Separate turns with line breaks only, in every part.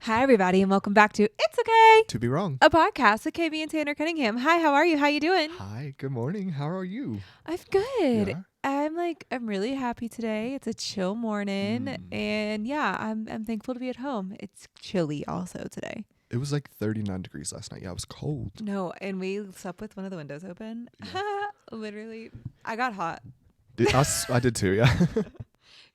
Hi, everybody, and welcome back to It's Okay
To be wrong.
a podcast with KB and Tanner Cunningham. Hi, how are you? How you doing?
Hi, good morning. How are you?
I'm good.
Yeah?
I'm really happy today. It's a chill morning, and I'm thankful to be at home. It's chilly also today.
It was like 39 degrees last night. Yeah, it was cold.
No, and we slept with one of the windows open. Literally, I got hot.
I did too, yeah.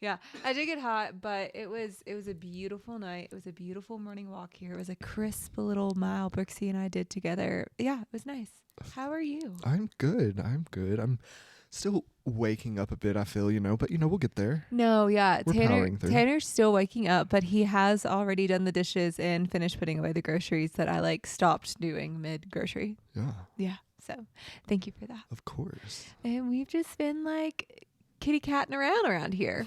Yeah, I did get hot, but it was a beautiful night. It was a beautiful morning walk here. It was a crisp little mile Brooksy and I did together. Yeah, it was nice. How are you?
I'm good. I'm still waking up a bit, I feel, but we'll get there.
No, yeah.
We're powering through.
Tanner's still waking up, but he has already done the dishes and finished putting away the groceries that I stopped doing mid grocery.
Yeah.
Yeah. So thank you for that.
Of course.
And we've just been kitty catting around here.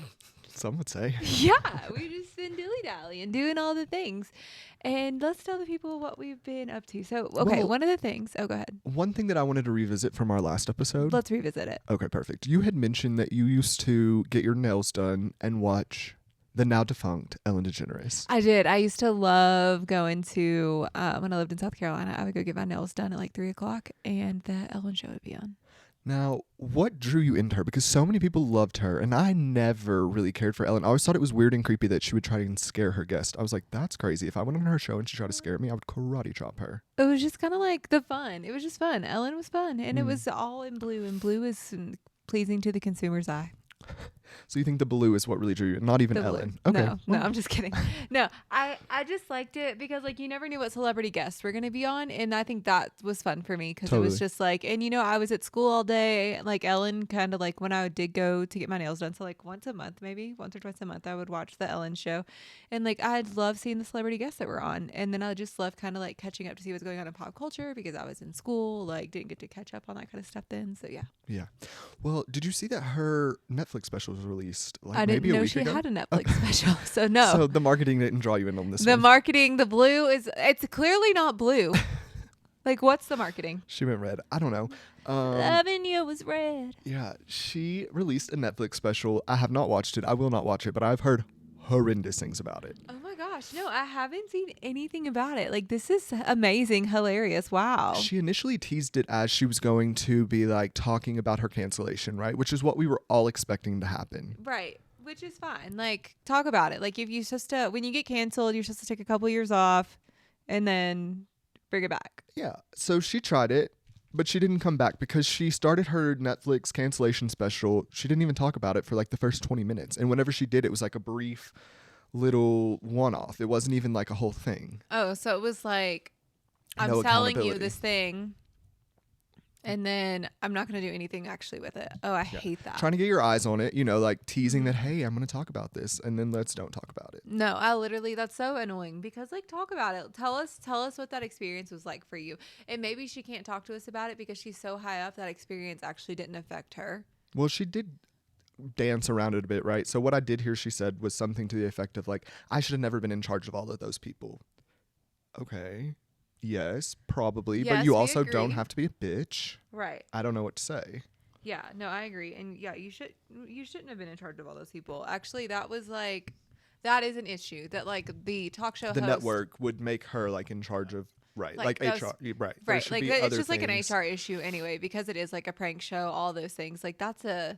Some would say.
Yeah, we've just been dilly-dallying, doing all the things. And let's tell the people what we've been up to. So, okay,
Well,
one of the things. Oh, go ahead.
One thing that I wanted to revisit from our last episode.
Let's revisit it.
Okay, perfect. You had mentioned that you used to get your nails done and watch the now defunct Ellen DeGeneres.
I did. I used to love going to, when I lived in South Carolina, I would go get my nails done at 3 o'clock and the Ellen show would be on.
Now, what drew you into her? Because so many people loved her, and I never really cared for Ellen. I always thought it was weird and creepy that she would try and scare her guest. I was like, that's crazy. If I went on her show and she tried to scare me, I would karate chop her.
It was just kind of the fun. It was just fun. Ellen was fun, and it was all in blue, and blue is pleasing to the consumer's eye.
So you think the blue is what really drew you, not even Ellen? Okay.
No, I'm just kidding. No, I just liked it because you never knew what celebrity guests were going to be on. And I think that was fun for me because it was just and I was at school all day. Ellen kind of when I did go to get my nails done. So once a month, maybe once or twice a month, I would watch the Ellen show. And I'd love seeing the celebrity guests that were on. And then I just loved kind of catching up to see what's going on in pop culture because I was in school, didn't get to catch up on that kind of stuff then. So yeah.
Yeah. Well, did you see that her Netflix special was released
I didn't know she had a Netflix special. So no.
So the marketing didn't draw you in on this one.
The marketing, the blue it's clearly not blue. What's the marketing?
She went red. I don't know.
Loving you was red.
Yeah. She released a Netflix special. I have not watched it. I will not watch it, but I've heard horrendous things about it.
Oh my gosh. No, I haven't seen anything about it. This is amazing, hilarious. Wow.
She initially teased it as she was going to be talking about her cancellation, right? Which is what we were all expecting to happen.
Right. Which is fine. Talk about it. If you're supposed to, when you get canceled, you're supposed to take a couple years off and then bring it back.
Yeah. So she tried it, but she didn't come back because she started her Netflix cancellation special. She didn't even talk about it for the first 20 minutes. And whenever she did, it was a brief little one-off. It wasn't even a whole thing.
Oh, so it was I'm
No
telling you this thing and then I'm not going to do anything actually with it. Oh, I hate that.
Trying to get your eyes on it, teasing that, hey, I'm going to talk about this. And then don't talk about it.
No, that's so annoying because talk about it. Tell us what that experience was like for you. And maybe she can't talk to us about it because she's so high up that experience actually didn't affect her.
Well, she did dance around it a bit, right? So what I did hear she said was something to the effect of I should have never been in charge of all of those people. Okay. Yes, probably.
Yes,
but you
we
also
agree.
don't have to be a bitch.
Right.
I don't know what to say.
Yeah, no, I agree. And yeah, you shouldn't have been in charge of all those people. Actually, that was that is an issue that the talk show
the
host,
network would make her in charge of right. HR. Right.
Right. It's just an HR issue anyway, because it is a prank show, all those things. That's an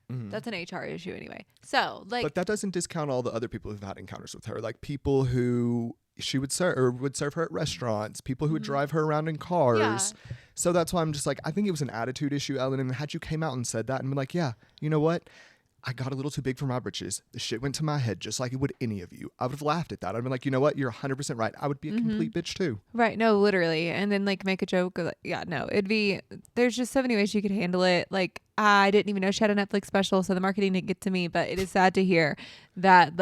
HR issue anyway. So
but that doesn't discount all the other people who've had encounters with her, people who she would serve her at restaurants, people who would drive her around in cars.
Yeah.
So that's why I'm just I think it was an attitude issue, Ellen. And had you came out and said that and been yeah, you know what? I got a little too big for my britches. The shit went to my head just like it would any of you. I would have laughed at that. I'd been you know what? You're 100% right. I would be a complete bitch too.
Right. No, literally. And then make a joke. Yeah, no, there's just so many ways you could handle it. I didn't even know she had a Netflix special, so the marketing didn't get to me, but it is sad to hear that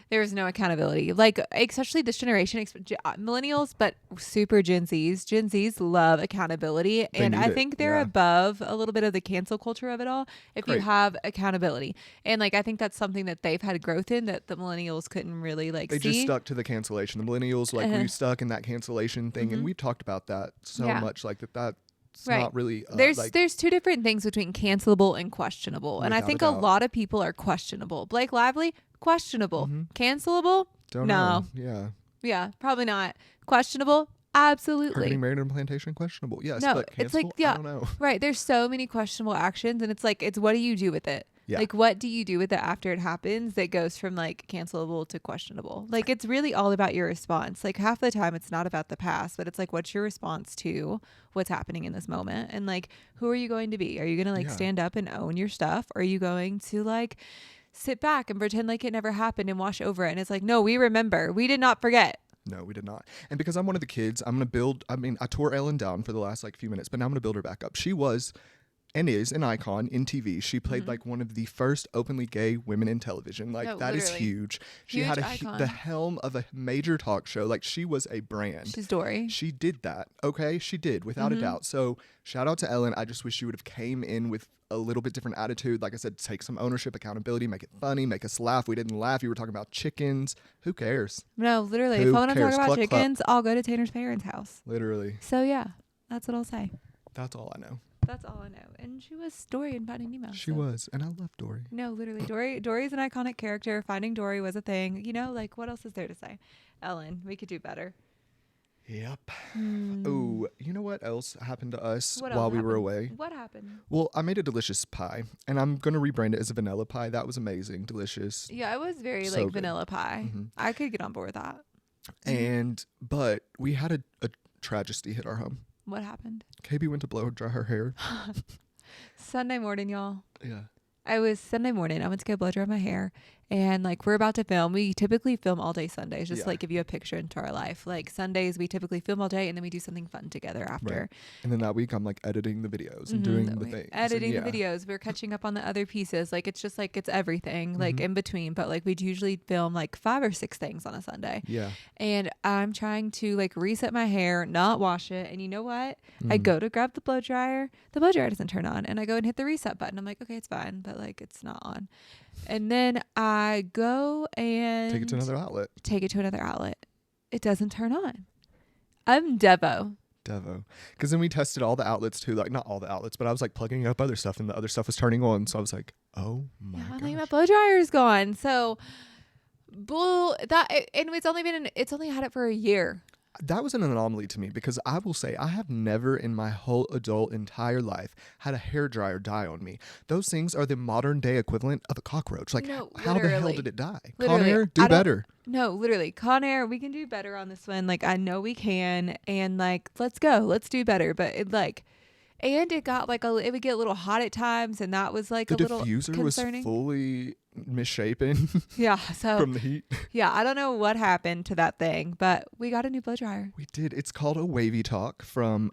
there is no accountability. Especially this generation, millennials, but super Gen Zs. Gen Zs love accountability. And I think they're above a little bit of the cancel culture of it all if you have accountability. And I think that's something that they've had growth in that the millennials couldn't really
They
see.
just stuck to the cancellation. The millennials, we stuck in that cancellation thing. And we've talked about that so much, that's
right.
not really.
There's two different things between cancelable and questionable. And I think a lot of people are questionable. Blake Lively, questionable. Cancelable?
Don't know. Yeah.
Yeah, probably not. Questionable?
Her
Absolutely.
getting married on a plantation, questionable. Yes,
No,
but
it's
cancel?
like, yeah,
I don't know.
right. There's so many questionable actions, and it's like, it's what do you do with it?
Yeah.
Like, what do you do with it after it happens that goes from like cancelable to questionable? Like, it's really all about your response. Like, half the time it's not about the past, but it's like, what's your response to what's happening in this moment? And like, who are you going to be? Are you going to like
Yeah.
stand up and own your stuff? Or are you going to like sit back and pretend like it never happened and wash over it? And it's like, no, we remember. We did not forget.
No, we did not. And because I'm one of the kids, I'm going to build, I mean, I tore Ellen down for the last like few minutes, but now I'm going to build her back up. She was and is an icon in TV. She played like one of the first openly gay women in television. Like
No,
that is
literally.
huge. She
Huge
had
icon.
the helm of a major talk show. Like she was a brand.
She's Dory.
She did that. Okay, she did without a doubt. So shout out to Ellen. I just wish she would have came in with a little bit different attitude. Like I said, take some ownership, accountability, make it funny, make us laugh. We didn't laugh. You were talking about chickens. Who cares?
No, literally.
Who
If I want to
cares?
talk about
Cluck, cluck.
chickens, I'll go to Tanner's parents' house.
Literally.
So yeah, that's what I'll say.
That's all I know.
That's all I know. And she was Dory in Finding Nemo.
She
so.
was, and I love Dory.
No, literally. Dory's an iconic character. Finding Dory was a thing. You know, like what else is there to say? Ellen, we could do better.
Yep. Oh, you know what else happened to us
What
while
else
we were
happened?
away?
What happened?
Well, I made a delicious pie, and I'm gonna rebrand it as a vanilla pie. That was amazing, delicious.
Yeah, it was very
So
like
good.
vanilla pie. I could get on board with that.
But we had a tragedy hit our home.
What happened?
KB went to blow dry her hair.
Sunday morning, y'all.
Yeah.
I went to go blow dry my hair, and like we're about to film. We typically film all day Sundays, just
Yeah.
to, like give you a picture into our life. Like Sundays, we typically film all day, and then we do something fun together after.
Right. And then that week, I'm like editing the videos and doing the things.
Editing
and
the videos. We're catching up on the other pieces. Like it's just like it's everything like in between. But like we'd usually film like 5 or 6 things on a Sunday.
Yeah.
And I'm trying to like reset my hair, not wash it. And you know what? I go to grab the blow dryer. The blow dryer doesn't turn on. And I go and hit the reset button. I'm like, okay, it's fine. But like it's not on. And then I go and
Take it to another outlet.
It doesn't turn on. I'm Devo.
Because then we tested all the outlets too. Like not all the outlets, but I was like plugging up other stuff and the other stuff was turning on. So I was like, oh my
I'm
gosh.
like, my blow dryer is gone. So and it's only had it for a year.
That was an anomaly to me because I will say I have never in my whole adult entire life had a hairdryer die on me. Those things are the modern day equivalent of a cockroach. Like
No,
how the hell
literally.
did it die?
Literally.
Con Air,
I
do
don't-
better.
No, literally. Con Air, we can do better on this one. Like I know we can, and like let's go. Let's do better. But it like and it got like it would get a little hot at times, and that was like
The
a little
diffuser was
concerning.
fully misshapen
Yeah, so
from the heat.
yeah, I don't know what happened to that thing, but we got a new blow dryer.
We did. It's called a Wavy Talk from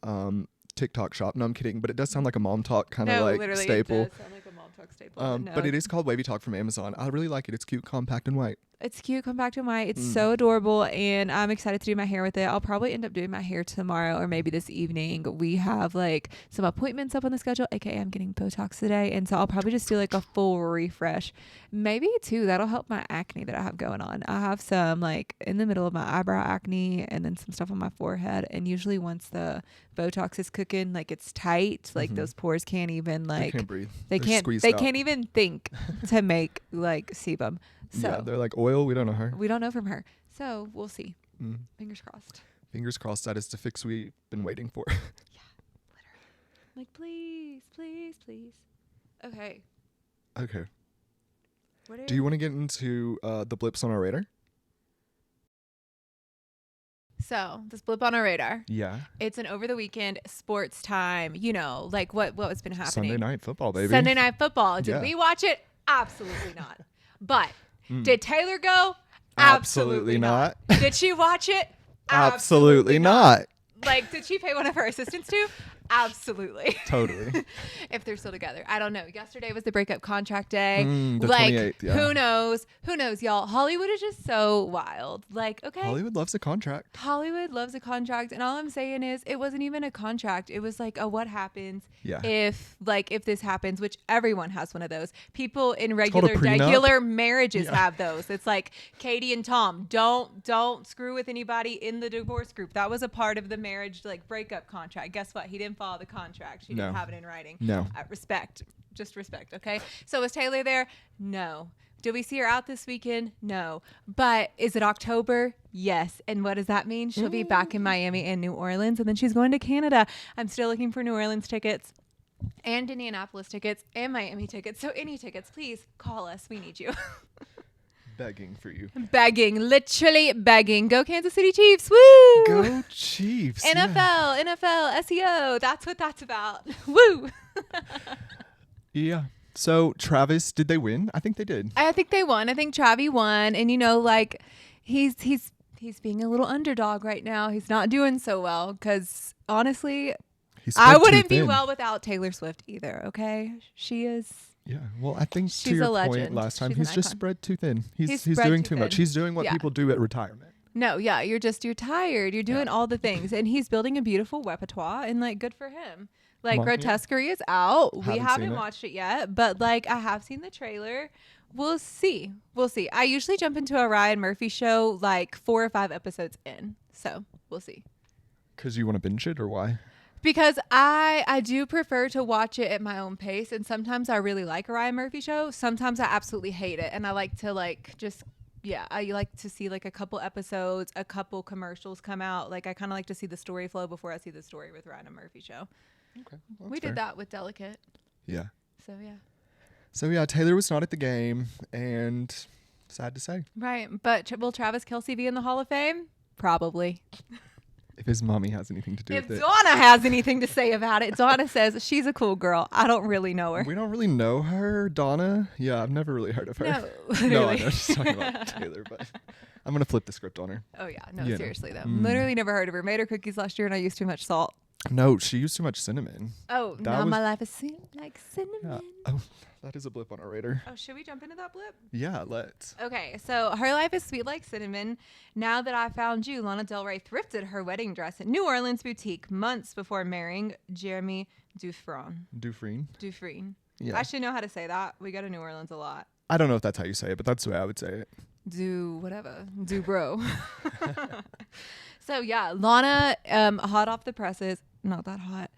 TikTok Shop. No, I'm kidding, but it does sound like a mom talk kind of like staple.
It does sound like a mom talk staple.
But it is called Wavy Talk from Amazon. I really like it. It's cute, compact, and white.
It's cute, compact and white. It's so adorable, and I'm excited to do my hair with it. I'll probably end up doing my hair tomorrow or maybe this evening. We have like some appointments up on the schedule, aka I'm getting Botox today, and so I'll probably just do like a full refresh. Maybe too, that'll help my acne that I have going on. I have some like in the middle of my eyebrow acne and then some stuff on my forehead, and usually once the Botox is cooking, like it's tight, like those pores can't even like
They can't breathe.
They
They're
can't
squeezed
they
out.
can't even think to make like sebum. So
Yeah, they're like oil. We don't know her.
we don't know from her. So we'll see.
Mm.
Fingers crossed.
Fingers crossed that is the fix we've been waiting for.
Like, please, please, please. Okay.
Okay.
What
Do you want to get into the blips on our radar?
So this blip on our radar.
Yeah.
It's an over the weekend sports time. You know, like what's been happening.
Sunday night football, baby.
Sunday night football. Did
Yeah.
we watch it? Absolutely not. But
Mm.
did Taylor go?
Absolutely not.
Did she watch it?
Absolutely not.
Like, did she pay one of her assistants to? Absolutely.
Totally.
If they're still together. I don't know. Yesterday was the breakup contract day.
The
like,
28th, yeah.
who knows? Who knows, y'all? Hollywood is just so wild. Like, okay.
Hollywood loves a contract.
Hollywood loves a contract. And all I'm saying is it wasn't even a contract. It was like, what happens
Yeah.
if this happens, which everyone has one of those. People in
called a
regular
prenup.
marriages
Yeah.
have those. It's like Katie and Tom, don't screw with anybody in the divorce group. That was a part of the marriage, like breakup contract. Guess what? He didn't follow the contract. She didn't
No.
have it in writing.
No.
Respect. Just respect. Okay. So was Taylor there? No. Do we see her out this weekend? No. But is it October? Yes. And what does that mean? She'll be back in Miami and New Orleans, and then she's going to Canada. I'm still looking for New Orleans tickets and Indianapolis tickets and Miami tickets. So any tickets, please call us. We need you.
Begging for you.
Begging, literally begging. Go Kansas City Chiefs. Woo!
Go Chiefs.
NFL, NFL, SEO. That's what that's about. Woo!
Yeah. So Travis, did they win? I think they did.
I think they won. I think Travi won. And like he's being a little underdog right now. He's not doing so well because honestly, I wouldn't be well without Taylor Swift either. Okay. She is.
Yeah, well, I think
she's
to your
a legend.
point last time, he's just spread too thin. He's
spread
doing
too
too much.
thin.
He's doing what people do at retirement.
No, yeah, you're tired. You're doing all the things, and he's building a beautiful repertoire, and like, good for him. Like, Grotesquerie is out. We haven't watched it yet, but like, I have seen the trailer. We'll see. I usually jump into a Ryan Murphy show like 4 or 5 episodes in, so we'll see.
Because you want to binge it, or why?
Because I do prefer to watch it at my own pace, and sometimes I really like a Ryan Murphy show. Sometimes I absolutely hate it, and I like to I like to see like a couple episodes, a couple commercials come out. Like I kind of like to see the story flow before I see the story with Ryan Murphy show.
Okay,
well, we did that with Delicate.
Yeah.
So
yeah, Taylor was not at the game, and sad to say.
Right, but will Travis Kelce be in the Hall of Fame? Probably.
If his mommy has anything to do with it.
If Donna has anything to say about it, Donna says she's a cool girl. I don't really know her.
We don't really know her, Donna. Yeah, I've never really heard of her.
No,
no, I know she's talking about Taylor, but I'm gonna flip the script on her.
Oh yeah, no, seriously though. Literally never heard of her. Made her cookies last year, and I used too much salt.
No, she used too much cinnamon.
Oh, now my life is like cinnamon.
Yeah. Oh, that is a blip on our radar.
Oh, should we jump into that blip?
Yeah, let's.
Okay, so her life is sweet like cinnamon. Now that I found you, Lana Del Rey thrifted her wedding dress at New Orleans boutique months before marrying Jeremy Dufresne.
Yeah.
I should know how to say that. We go to New Orleans a lot.
I don't know if that's how you say it, but that's the way I would say it.
Bro. So yeah, Lana, hot off the presses. Not that hot.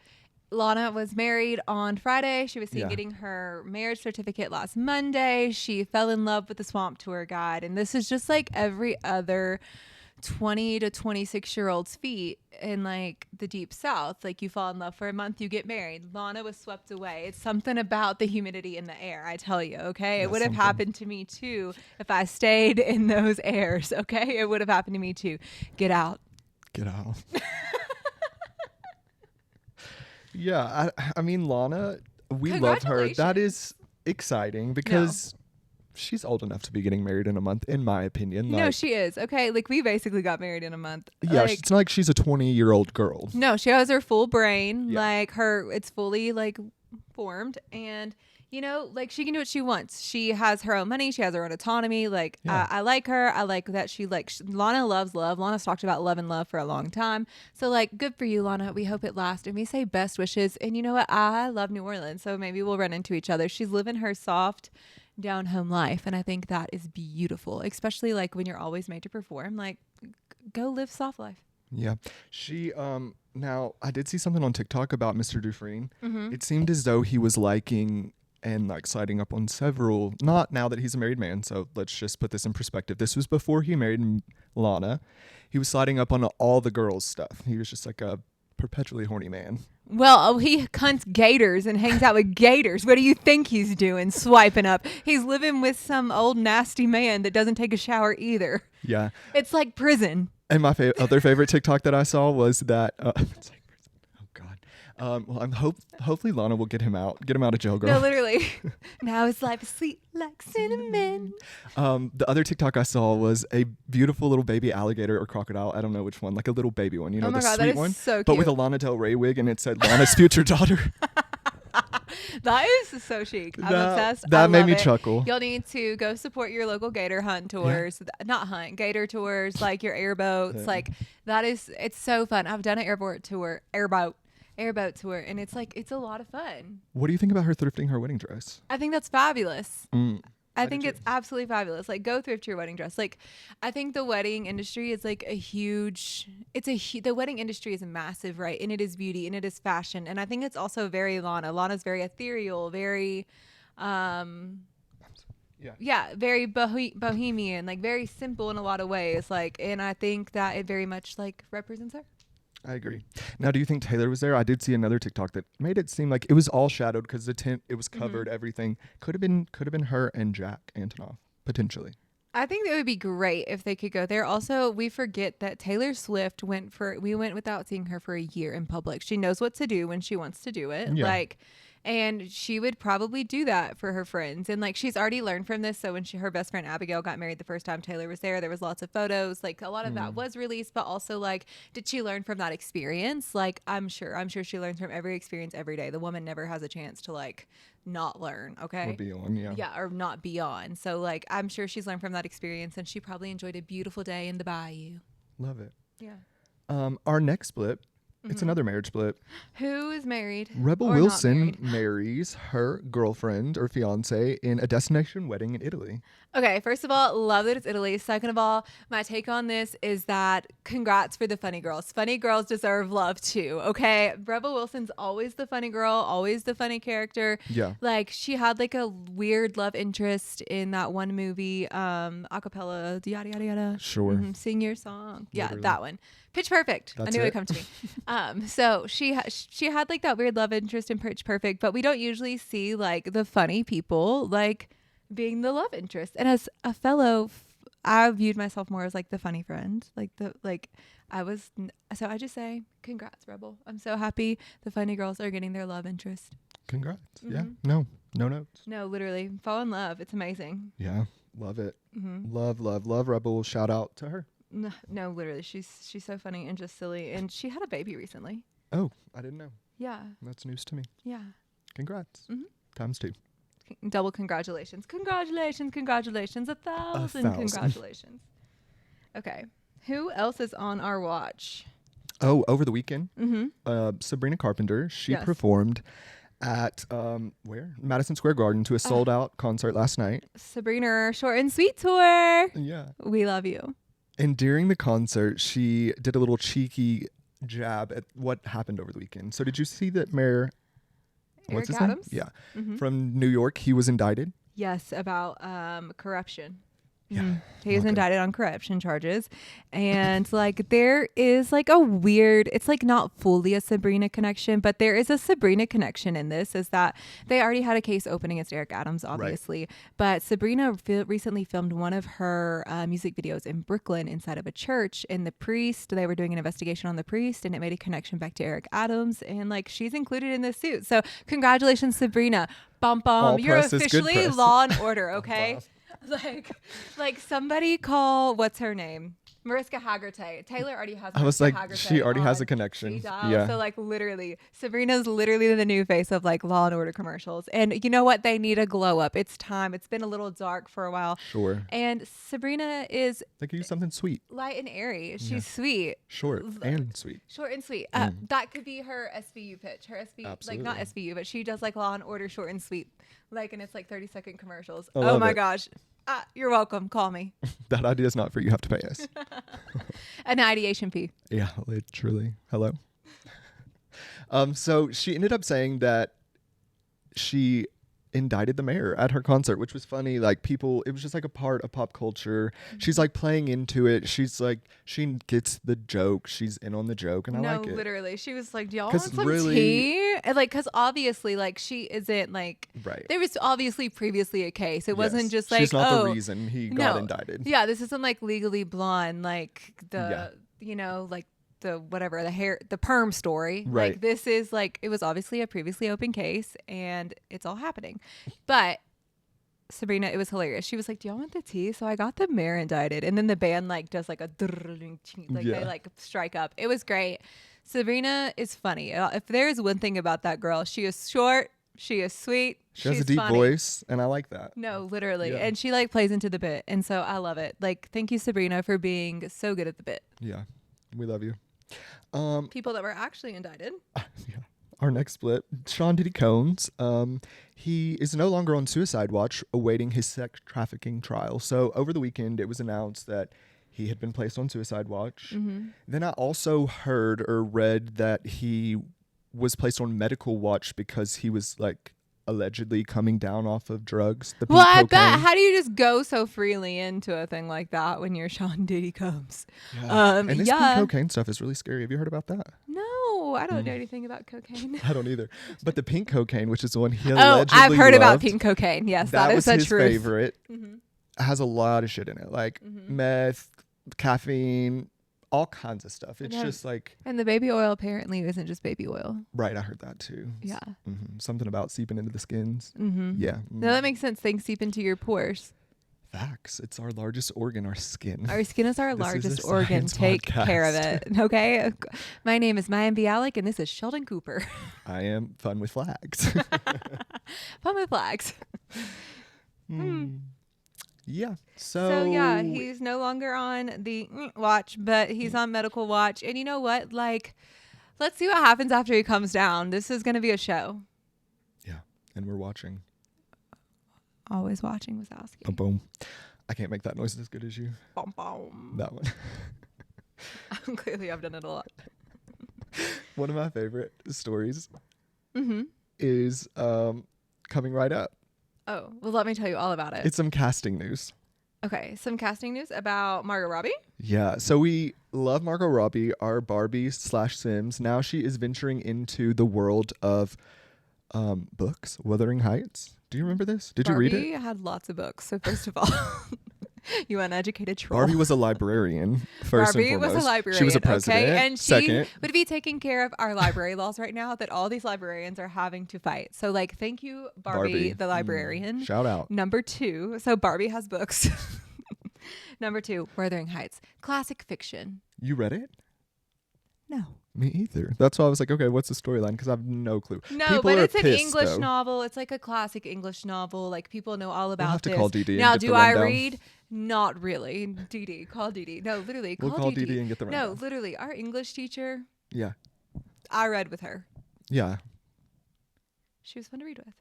Lana was married on Friday. She was seen getting her marriage certificate last Monday. She fell in love with the swamp tour guide. And this is just like every other 20 to 26-year-old's feat in like the deep south. Like you fall in love for a month, you get married. Lana was swept away. It's something about the humidity in the air, I tell you, okay? It would have happened to me too if I stayed in those airs, okay? It would have happened to me too. Get out.
Yeah, I mean, Lana, we love her. That is exciting because she's old enough to be getting married in a month, in my opinion.
No, she is. Okay, like we basically got married in a month.
Yeah, like, it's not like she's a 20-year-old girl.
No, she has her full brain. Yeah. Like it's fully like formed, and you know, like she can do what she wants. She has her own money. She has her own autonomy. Like I like her. I like that Lana loves love. Lana's talked about love and love for a long time. So like, good for you, Lana. We hope it lasts. And we say best wishes. And you know what? I love New Orleans. So maybe we'll run into each other. She's living her soft down home life. And I think that is beautiful, especially like when you're always made to perform, like go live soft life.
Yeah. She, now I did see something on TikTok about Mr. Dufresne.
Mm-hmm.
It seemed as though he was liking and like sliding up on several, not now that he's a married man. So let's just put this in perspective. This was before he married Lana. He was sliding up on all the girls' stuff. He was just like a perpetually horny man.
Well, he hunts gators and hangs out with gators. What do you think he's doing? Swiping up. He's living with some old nasty man that doesn't take a shower either.
Yeah.
It's like prison.
And my other favorite TikTok that I saw was that, it's like, oh God. Well, hopefully Lana will get him out of jail, girl.
No, literally. Now his life is sweet like cinnamon.
The other TikTok I saw was a beautiful little baby alligator or crocodile. I don't know which one, like a little baby one, you know,
oh my
the
God,
sweet
that is
one,
so cute.
but with a Lana Del Rey wig, and it said Lana's future daughter.
That is so chic. I'm obsessed.
That made me chuckle.
Y'all need to go support your local gator hunt tours. Yeah. Gator tours, like your airboats. Yeah. Like it's so fun. I've done an airboat tour, and it's a lot of fun.
What do you think about her thrifting her wedding dress?
I think that's fabulous. I think it's absolutely fabulous. Like, go thrift your wedding dress. Like, I think the wedding industry is like the wedding industry is massive, right? And it is beauty and it is fashion. And I think it's also very Lana. Lana's very ethereal, very, Yeah, very bohemian, like very simple in a lot of ways. Like, and I think that it very much like represents her.
I agree. Now, do you think Taylor was there? I did see another TikTok that made it seem like it was all shadowed because the tent, it was covered, everything. Could have been her and Jack Antonoff, potentially.
I think it would be great if they could go there. Also, we forget that Taylor Swift we went without seeing her for a year in public. She knows what to do when she wants to do it.
Yeah.
Like, and she would probably do that for her friends. And like, she's already learned from this. So when her best friend Abigail got married the first time Taylor was there was lots of photos. Like a lot of that was released, but also like, did she learn from that experience? Like, I'm sure she learns from every experience every day. The woman never has a chance to like not learn. Okay.
Or be on,
Yeah, or not be on. So like, I'm sure she's learned from that experience, and she probably enjoyed a beautiful day in the bayou.
Love it.
Yeah.
Our next split, it's another marriage split.
Who is married?
Rebel
or not
Wilson
married?
marries her girlfriend or fiance in a destination wedding in Italy.
Okay, first of all, love that it's Italy. Second of all, my take on this is that congrats for the funny girls. Funny girls deserve love too, okay? Rebel Wilson's always the funny girl, always the funny character.
Yeah.
Like, she had like a weird love interest in that one movie, acapella, yada, yada, yada.
Sure.
Sing your song. Yeah,
Literally.
that one. Pitch Perfect.
That's
I knew it
it.
would come to me. So she had like that weird love interest in Pitch Perfect, but we don't usually see like the funny people like being the love interest. And as a fellow, I viewed myself more as like the funny friend, so I just say congrats, Rebel. I'm so happy the funny girls are getting their love interest.
Congrats. Yeah. No notes.
No, literally fall in love. It's amazing.
Yeah. Love it. Love Rebel. Shout out to her.
No, literally she's so funny and just silly. And she had a baby recently.
Oh, I didn't know.
Yeah.
That's news to me.
Yeah.
Congrats. Times 2.
Double congratulations. Congratulations. 1,000 congratulations. Okay. Who else is on our watch?
Oh, over the weekend, Sabrina Carpenter, she performed at where? Madison Square Garden to a sold out concert last night.
Sabrina Short and Sweet Tour.
Yeah.
We love you.
And during the concert, she did a little cheeky jab at what happened over the weekend. So did you see that Mayor
Eric Adams?
name? Yeah. From New York, he was indicted.
Yes, about corruption.
Yeah.
He is indicted on corruption charges. And like there is like a weird, it's like not fully a Sabrina connection, but there is a Sabrina connection in this, is that they already had a case open against Eric Adams, obviously. Right. But Sabrina recently filmed one of her music videos in Brooklyn inside of a church, and the priest, they were doing an investigation on the priest, and it made a connection back to Eric Adams, and like she's included in this suit. So congratulations, Sabrina. Bum bum.
All
You're
press is good
officially
press.
Law and Order, okay? Like somebody call, what's her name? Mariska Hargitay. Taylor already has.
I was
Mariska
like,
Hargitay
she already has a
on
connection.
speed dial.
Yeah.
So like literally, Sabrina's literally the new face of like Law and Order commercials. And you know what? They need a glow up. It's time. It's been a little dark for a while.
Sure.
And Sabrina is
They could use something sweet.
light and airy. She's sweet.
Short and sweet.
Short and sweet. That could be her SVU pitch. Her SVU,
Absolutely.
like not SVU, but she does like Law and Order short and sweet. Like, and it's like 30-second commercials.
I
Oh
love
my
it.
gosh. You're welcome. Call me.
That idea is not free. You have to pay us.
An ideation fee.
Yeah, literally. Hello. So she ended up saying that she indicted the mayor at her concert, which was funny. Like people, it was just like a part of pop culture. She's like playing into it. She's like, she gets the joke. She's in on the joke, and I like it.
No, literally. She was like, do y'all
'Cause
want some
really-
tea? And like, because obviously, like, she isn't like,
Right.
there was obviously previously a case. It wasn't
Yes.
just like,
she's not
oh,
the reason he got indicted.
Yeah, this isn't like Legally Blonde, like
Yeah.
you know, like the whatever, the perm story.
Right.
Like this is like, it was obviously a previously open case and it's all happening. But Sabrina, it was hilarious. She was like, do y'all want the tea? So I got the mayor indicted. And then the band like does like a like they like strike up. It was great. Sabrina is funny. If there's one thing about that girl, she is short, she is sweet,
She has
she's
a deep
funny.
voice, and I like that.
No, literally.
Yeah.
And she like plays into the bit. And so I love it. Like, thank you, Sabrina, for being so good at the bit.
Yeah, we love you.
People that were actually indicted.
Yeah. Our next split, Sean Diddy Combs. He is no longer on suicide watch, awaiting his sex trafficking trial. So over the weekend, it was announced that he had been placed on suicide watch.
Mm-hmm.
Then I also heard or read that he was placed on medical watch because he was like allegedly coming down off of drugs. The
Well,
pink
I
cocaine.
bet. How do you just go so freely into a thing like that when you're Sean Diddy Combs?
Yeah. And this pink
Yeah.
cocaine stuff is really scary. Have you heard about that?
No, I don't know anything about cocaine.
I don't either. But the pink cocaine, which is the one he
Oh,
allegedly
I've heard about
loved,
pink cocaine. Yes,
that
is
was
the
his
truth.
favorite.
Mhm.
Has a lot of shit in it, like meth, caffeine, all kinds of stuff. It's
Yeah.
just like,
And the baby oil apparently isn't just baby oil.
right, I heard that too.
Yeah.
Something about seeping into the skins.
Mm-hmm.
Yeah.
No, that makes sense. Things seep into your pores.
Facts. It's our largest organ, our skin.
Our skin is our
This is
largest
a
organ.
science
Take care of
podcast.
it. Okay. My name is Maya Bialik, and this is Sheldon Cooper.
I am fun with flags.
Fun with flags.
Yeah.
So yeah, he's no longer on the watch, but he's on medical watch. And you know what? Like, let's see what happens after he comes down. This is going to be a show.
Yeah. And we're watching.
Always watching was asking.
Boom. I can't make that noise as good as you.
Boom, boom.
That one.
Clearly, I've done it a lot.
One of my favorite stories
Mm-hmm.
is coming right up.
Oh, well, let me tell you all about it.
It's some casting news.
Okay, some casting news about Margot Robbie.
Yeah. So we love Margot Robbie, our Barbie / Sims. Now she is venturing into the world of books, Wuthering Heights. Do you remember this? Did
Barbie
you read it?
had lots of books. So first of all, you uneducated troll.
Barbie was a librarian, first
Barbie
and foremost.
was a librarian.
She was a president.
Okay? And she
Second.
would be taking care of our library laws right now that all these librarians are having to fight. So, like, thank you, Barbie. The librarian.
Shout out.
Number 2. So, Barbie has books. Number 2, Wuthering Heights. Classic fiction.
You read it?
No.
Me either. That's why I was like, okay, what's the storyline? Because I have no clue.
No,
People
but
are
it's an
pissed,
English
though.
novel. It's like a classic English novel. Like, people know all about
We'll have to
this.
call Dee Dee and
Now,
get the
do I
rundown.
read? Not really. Dee Dee. Call Dee Dee. No, literally.
We'll call Dee Dee and get the
No,
rundown.
literally. Our English teacher,
Yeah.
I read with her.
Yeah.
She was fun to read with.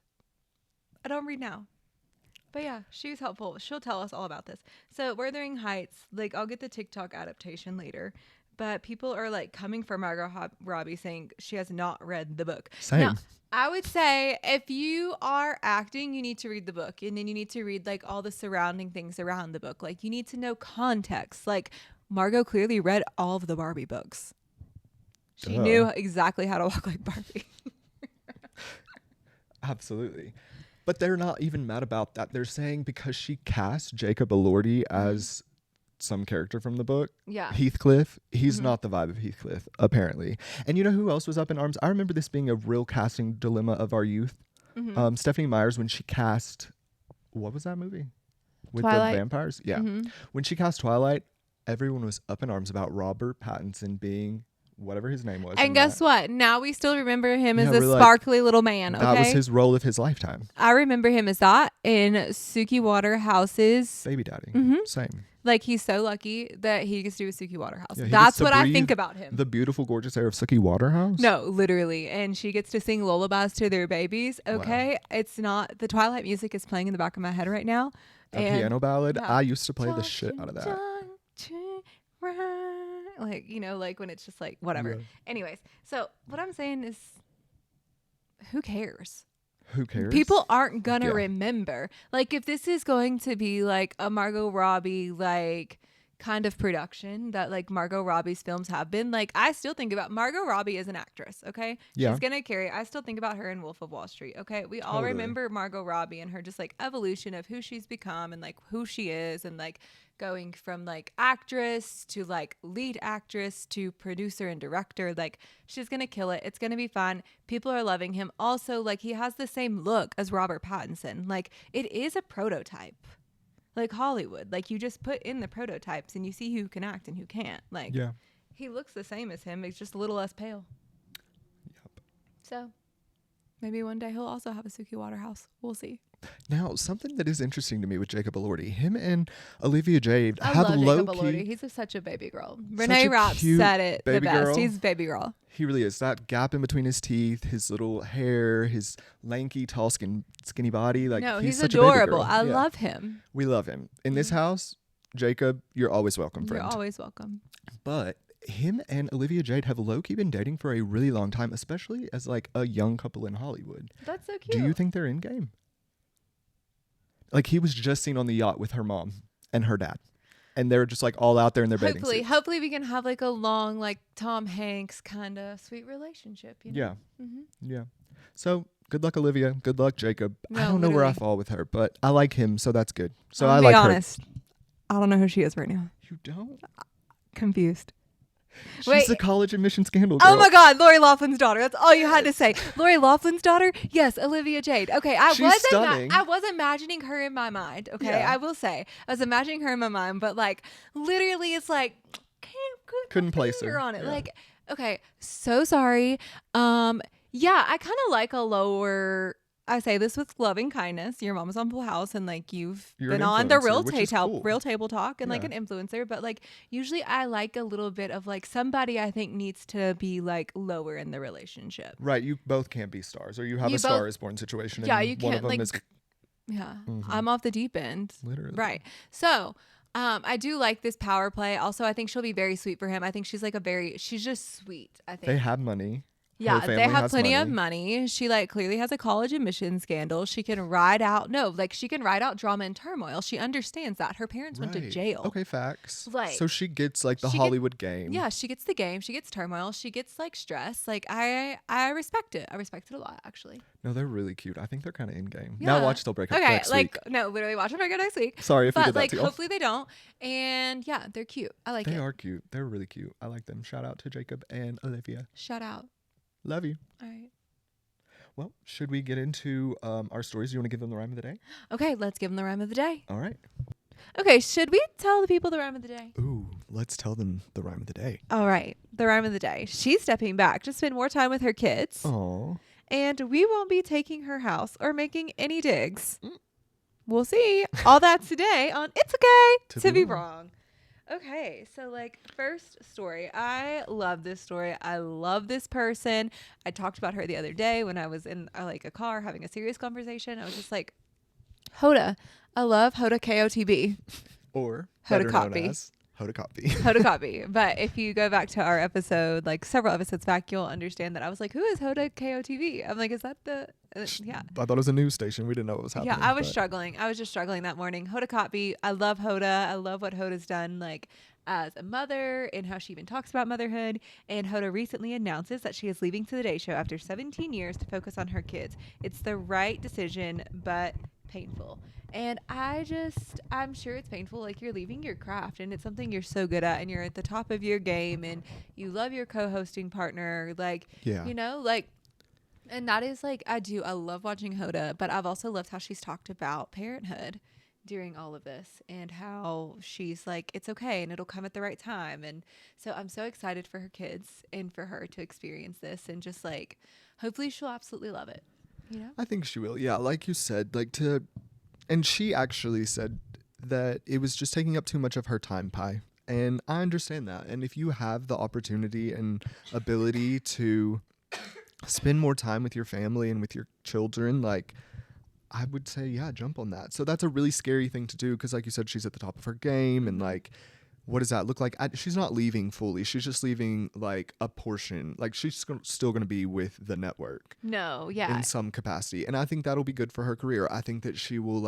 I don't read now. But yeah, she was helpful. She'll tell us all about this. So Wuthering Heights, like I'll get the TikTok adaptation later. But people are like coming for Margot Robbie saying she has not read the book.
Same.
Now, I would say if you are acting, you need to read the book. And then you need to read like all the surrounding things around the book. Like you need to know context. Like Margot clearly read all of the Barbie books. She
Duh.
knew exactly how to walk like Barbie.
Absolutely. But they're not even mad about that. They're saying because she cast Jacob Elordi as some character from the book,
Yeah.
Heathcliff, he's not the vibe of Heathcliff, apparently. And you know who else was up in arms? I remember this being a real casting dilemma of our youth. Stephanie Myers, when she cast, what was that movie? With
Twilight.
the vampires? Yeah. When she cast Twilight, everyone was up in arms about Robert Pattinson being whatever his name was.
And guess what? Now we still remember him as
Yeah,
this
we're like,
sparkly little man. Okay,
that was his role of his lifetime.
I remember him as that in Suki Waterhouse's.
Baby daddy. Same.
Like he's so lucky that he gets to do a Suki Waterhouse.
Yeah, he
That's
gets to
what I
breathe
think about him.
The beautiful, gorgeous air of Suki Waterhouse?
No, literally. And she gets to sing lullabies to their babies. Okay, it's not the Twilight music is playing in the back of my head right now.
A piano ballad?
yeah.
I used to play the shit out of that.
Like, you know, like when it's just like whatever.
Yeah.
Anyways, so what I'm saying is, who cares?
Who cares?
People aren't gonna
Yeah.
remember. Like if this is going to be like a Margot Robbie like kind of production that like Margot Robbie's films have been, like I still think about Margot Robbie as an actress, okay?
Yeah.
She's gonna carry. I still think about her in Wolf of Wall Street, okay? We all
Totally.
remember Margot Robbie and her just like evolution of who she's become and like who she is and like going from like actress to like lead actress to producer and director. Like she's gonna kill it. It's gonna be fun. People are loving him. Also, like he has the same look as Robert Pattinson. Like it is a prototype. Like Hollywood. Like you just put in the prototypes and you see who can act and who can't. Like
Yeah.
he looks the same as him. He's just a little less pale.
Yep.
So maybe one day he'll also have a Suki Waterhouse. We'll see.
Now, something that is interesting to me with Jacob Elordi, him and Olivia Jade
I
have
love
low
Jacob
key.
Elordi. He's such a baby girl. Renee
a
Rapp
cute
said it the
baby
best.
girl.
He's baby girl.
He really is. That gap in between his teeth, his little hair, his lanky, tall, skinny body. Like
No, he's
such a baby
adorable.
girl.
I
Yeah.
love him.
We love him. In this house, Jacob, you're always welcome,
You're
friend.
always welcome.
But him and Olivia Jade have low-key been dating for a really long time, especially as like a young couple in Hollywood.
That's so cute.
Do you think they're in game? Like, he was just seen on the yacht with her mom and her dad, and they're just like all out there in their bathing suits.
Hopefully we can have like a long, like Tom Hanks kind of sweet relationship. You know?
Yeah.
Mm-hmm.
Yeah. So good luck, Olivia. Good luck, Jacob.
No,
I don't know where I
literally.
fall with her, but I like him, so that's good. So
I'll
I
be
like
honest. I don't know who she is right now.
her. You don't?
Confused.
She's
Wait.
a college admission scandal girl.
Oh my God, Lori Laughlin's daughter. That's all you had to say. Lori Laughlin's daughter? Yes, Olivia Jade. Okay,
She's stunning.
I was imagining her in my mind. Okay,
Yeah.
I will say I was imagining her in my mind, but like literally, it's like
Couldn't place her.
on it.
Yeah.
Like, okay, so sorry. Yeah, I kind of like a lower. I say this with loving kindness. Your mom is on Full House, and like you've
You're
been
an
on the
influencer, which is cool.
real table talk, and like
Yeah.
an influencer. But like usually, I like a little bit of like somebody I think needs to be like lower in the relationship.
Right, you both can't be stars, or you have
You
a Star
both-
is Born situation.
Yeah,
and
you
one
can't,
of them
like,
is
Yeah,
Mhm.
I'm off the deep end.
literally
Right. So, I do like this power play. Also, I think she'll be very sweet for him. I think she's like she's just sweet. I think
They have money.
Yeah,
Her
they
family
have
has
plenty of money. She like clearly has a college admission scandal. She can ride out drama and turmoil. She understands that. Her parents went to
Right.
jail.
Okay, facts.
Like,
so she gets like the
she get-
Hollywood game.
Yeah, she gets the game. She gets turmoil. She gets like stress. Like I respect it. I respect it a lot, actually.
No, they're really cute. I think they're kind of in game.
Yeah.
Now watch they'll break up
Okay,
next
like
week.
no, literally watch them break up next week.
Sorry if we
But
did that
like
to y'all.
hopefully they don't. And yeah, they're cute. I like
They
it.
are cute. They're really cute. I like them. Shout out to Jacob and Olivia.
Shout out.
Love you.
All right.
Well, should we get into our stories? You want to give them the rhyme of the day?
Okay, let's give them the rhyme of the day.
All right.
Okay, should we tell the people the rhyme of the day?
Ooh, let's tell them the rhyme of the day.
All right, the rhyme of the day. She's stepping back to spend more time with her kids,
Aww.
and we won't be taking her house or making any digs. We'll see. All that today on It's Okay to Be Wrong. Okay, so like first story. I love this story. I love this person. I talked about her the other day when I was in like a car having a serious conversation. I was just like, Hoda. I love Hoda KOTB.
Or
Hoda
better
Copy.
known as Hoda Copy.
Hoda Copy. But if you go back to our episode, like several episodes back, you'll understand that I was like, who is Hoda KOTV? I'm like, is that the yeah.
I thought it was a news station. We didn't know what was happening.
Yeah, I was
but-
struggling. I was just struggling that morning. Hoda Copy. I love Hoda. I love what Hoda's done like as a mother and how she even talks about motherhood. And Hoda recently announces that she is leaving Today Show after 17 years to focus on her kids. It's the right decision, but painful. And I'm sure it's painful. Like you're leaving your craft and it's something you're so good at and you're at the top of your game and you love your co-hosting partner. Like,
Yeah.
you know, like, and that is like, I love watching Hoda, but I've also loved how she's talked about parenthood during all of this and how she's like, it's okay and it'll come at the right time. And so I'm so excited for her kids and for her to experience this and just like, hopefully she'll absolutely love it. You know?
I think she will. Yeah, like you said, and she actually said that it was just taking up too much of her time pie. And I understand that. And if you have the opportunity and ability to spend more time with your family and with your children, like I would say, yeah, jump on that. So that's a really scary thing to do because like you said, she's at the top of her game and like, what does that look like? She's not leaving fully. She's just leaving like a portion. Like she's still going to be with the network.
No, yeah.
In some capacity. And I think that'll be good for her career. I think that she will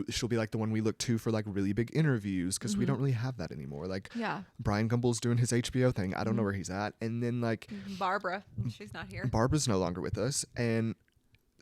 she'll be like the one we look to for like really big interviews because we don't really have that anymore. Like
Yeah.
Brian Gumbel's doing his HBO thing. I don't know where he's at. And then like
Barbara, she's not here.
Barbara's no longer with us. And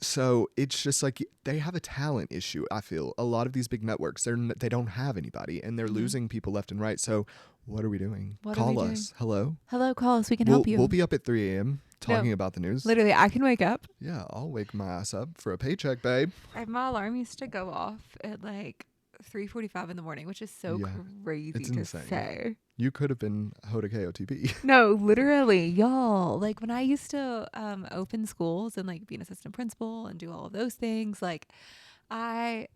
so it's just like they have a talent issue. I feel a lot of these big networks, they don't have anybody and they're losing people left and right. So what are we doing? Call us. Hello.
Hello, call us. We can help you.
We'll be up at 3 a.m. talking about the news.
Literally, I can wake up.
Yeah, I'll wake my ass up for a paycheck, babe.
My alarm used to go off at like 3:45 in the morning, which is so
Yeah,
crazy
it's
to
insane.
say.
You could have been Hoda KOTB.
No, literally, y'all. Like when I used to open schools and like be an assistant principal and do all of those things, like my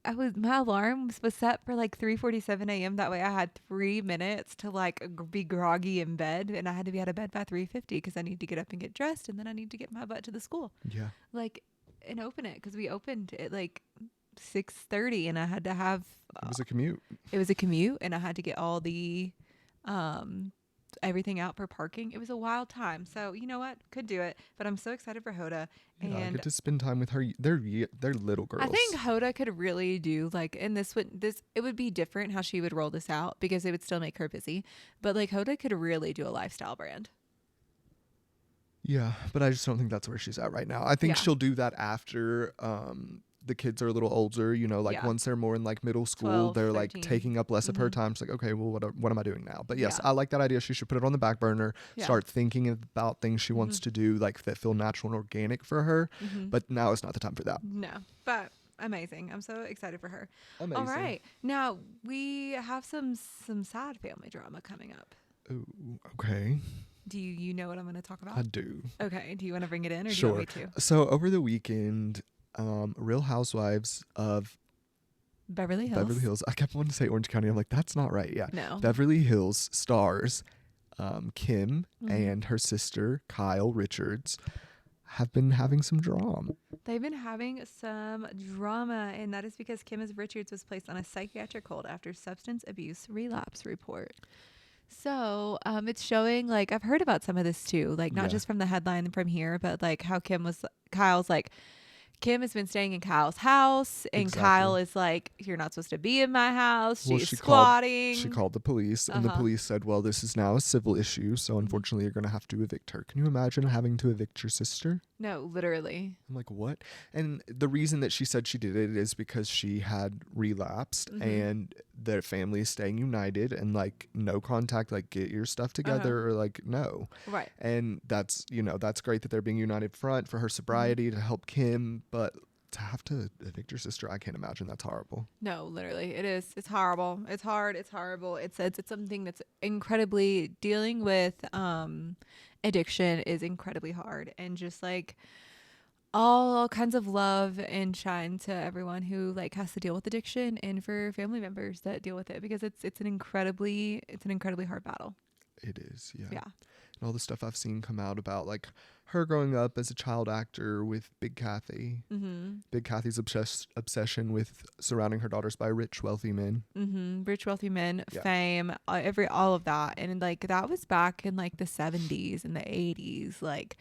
alarm was set for like 3:47 a.m. That way I had 3 minutes to like be groggy in bed and I had to be out of bed by 3:50 because I need to get up and get dressed and then I need to get my butt to the school.
Yeah.
Like and open it because we opened at like 6:30 and I had to have
It was a commute.
it was a commute and I had to get all the everything out for parking. It was a wild time. So you know what? Could do it. But I'm so excited for Hoda.
Yeah, I
And
get to spend time with her. They're little girls.
I think Hoda could really do like, and it would be different how she would roll this out because it would still make her busy. But like Hoda could really do a lifestyle brand.
Yeah, but I just don't think that's where she's at right now. I think
Yeah.
she'll do that after the kids are a little older, like
Yeah.
once they're more in like middle school,
12,
they're like
13.
taking up less of her
Mhm.
time. It's like, okay, well, what am I doing now? But yes,
Yeah.
I like that idea. She should put it on the back burner,
Yeah.
start thinking about things she wants to do, like that feel natural and organic for her.
Mhm.
But now is not the time for that.
No, but amazing. I'm so excited for her.
Amazing.
All right. Now we have some sad family drama coming up.
Ooh, okay.
Do you know what I'm going to talk about?
I do.
Okay. Do you want to bring it in or
Sure.
do you want me to?
So over the weekend, Real Housewives of
Beverly Hills.
I kept wanting to say Orange County. I'm like, that's not right. Yeah.
No.
Beverly Hills stars Kim
Mhm.
and her sister Kyle Richards have been having some drama.
They've been having some drama, and that is because Kim Richards was placed on a psychiatric hold after substance abuse relapse report. So it's showing, like, I've heard about some of this too, like not
Yeah.
just from the headline from here, but like how Kyle's like, Kim has been staying in Kyle's house, and
Exactly.
Kyle is like, "You're not supposed to be in my house."
Well,
She's
she
squatting.
called the police, and the
Uh-huh.
police said, well, this is now a civil issue, so unfortunately you're going to have to evict her. Can you imagine having to evict your sister?
No, literally.
I'm like, what? And the reason that she said she did it is because she had relapsed and their family is staying united and like no contact, like get your stuff together or like no.
Right.
And that's great that they're being united front for her sobriety to help Kim, but to have to evict your sister, I can't imagine. That's horrible.
No, literally. It is. It's horrible. It's hard. It's horrible. It's something that's incredibly, dealing with addiction is incredibly hard, and just like all kinds of love and shine to everyone who like has to deal with addiction, and for family members that deal with it, because it's an incredibly hard battle.
It is, yeah.
Yeah.
And all the stuff I've seen come out about like her growing up as a child actor with Big Kathy.
Mm-hmm.
Big Kathy's obsession with surrounding her daughters by rich, wealthy men.
Mm-hmm. Rich, wealthy men,
Yeah.
fame, all of that, and like that was back in like the 70s and the 80s. Like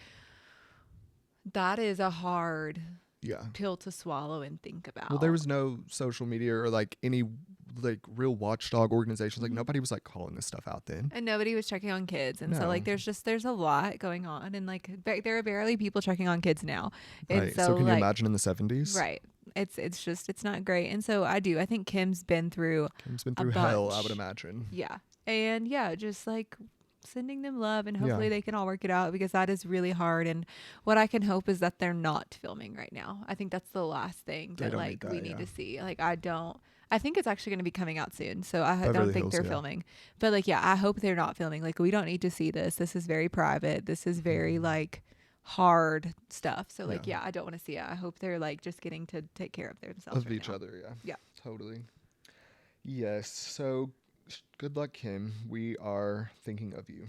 that is a hard
Yeah.
pill to swallow and think about.
Well, there was no social media or like any like real watchdog organizations. Like nobody was like calling this stuff out then.
and nobody was checking on kids, and so
No.
like there's a lot going on, and like there are barely people checking on kids now. And
Right. So can you
like,
imagine in the 70s?
Right. It's not great. And so I think Kim's been through,
Kim's been
a
through hell, I
bunch.
would imagine.
yeah. And yeah, just like sending them love, and
Yeah.
hopefully they can all work it out, because that is really hard. And what I can hope is that they're not filming right now. I think that's the last thing
They
that
don't
like
need that,
we need
yeah.
to see. Like I think it's actually going to be coming out soon, so I don't
Beverly
think
Hills,
they're
yeah.
filming. But like, yeah, I hope they're not filming. Like, we don't need to see this. This is very private. This is very like hard stuff. So like,
Yeah.
yeah, I don't want to see it. I hope they're like just getting to take care of themselves
Of
right
each
now.
other, yeah.
Yeah.
Totally. Yes. So good luck, Kim. We are thinking of you.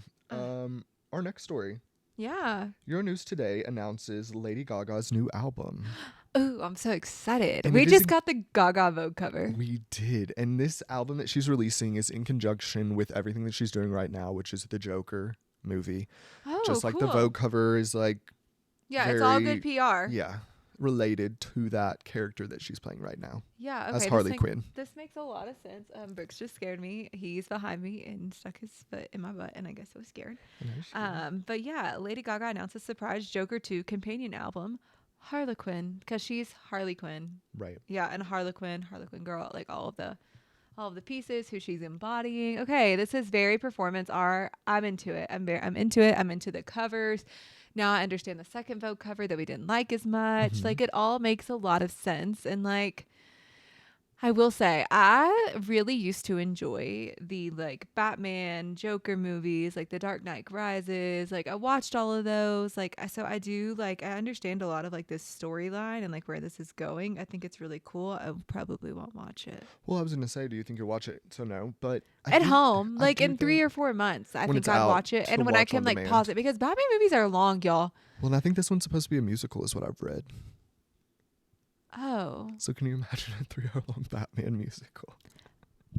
Our next story.
Yeah.
Euronews Today announces Lady Gaga's new album.
Oh, I'm so excited.
And
We
it is
just
a-
got the Gaga Vogue cover.
We did. And this album that she's releasing is in conjunction with everything that she's doing right now, which is the Joker movie.
Oh,
Just like the
cool.
Vogue cover is like,
Yeah, it's all
very-
good PR.
yeah, related to that character that she's playing right now
Yeah, okay.
as Harley Quinn.
This makes a lot of sense. Brooks just scared me. He's behind me and stuck his foot in my butt, and I guess I was scared. But yeah, Lady Gaga announced a surprise Joker 2 companion album, Harlequin, because she's Harley Quinn.
Right.
Yeah, and Harlequin girl, like all of the pieces, who she's embodying. Okay, this is very performance art. I'm into it. I'm into it. I'm into the covers. Now I understand the second Vogue cover that we didn't like as much. Like, it all makes a lot of sense. And like, I will say, I really used to enjoy the like Batman, Joker movies, like The Dark Knight Rises. Like, I watched all of those. Like, so I do like, I understand a lot of like this storyline and like where this is going. I think it's really cool. I probably won't watch it
Well, I was gonna say, do you think you'll watch it? So no, but
at home,
I
like
do
in 3
think-
or 4 months. I
When
think
it's
I'd
out
watch it,
to
and when I
watch
can
on
like
demand.
pause it, because Batman movies are long, y'all.
Well, and I think this one's supposed to be a musical, is what I've read.
Oh.
So can you imagine a 3-hour long Batman musical?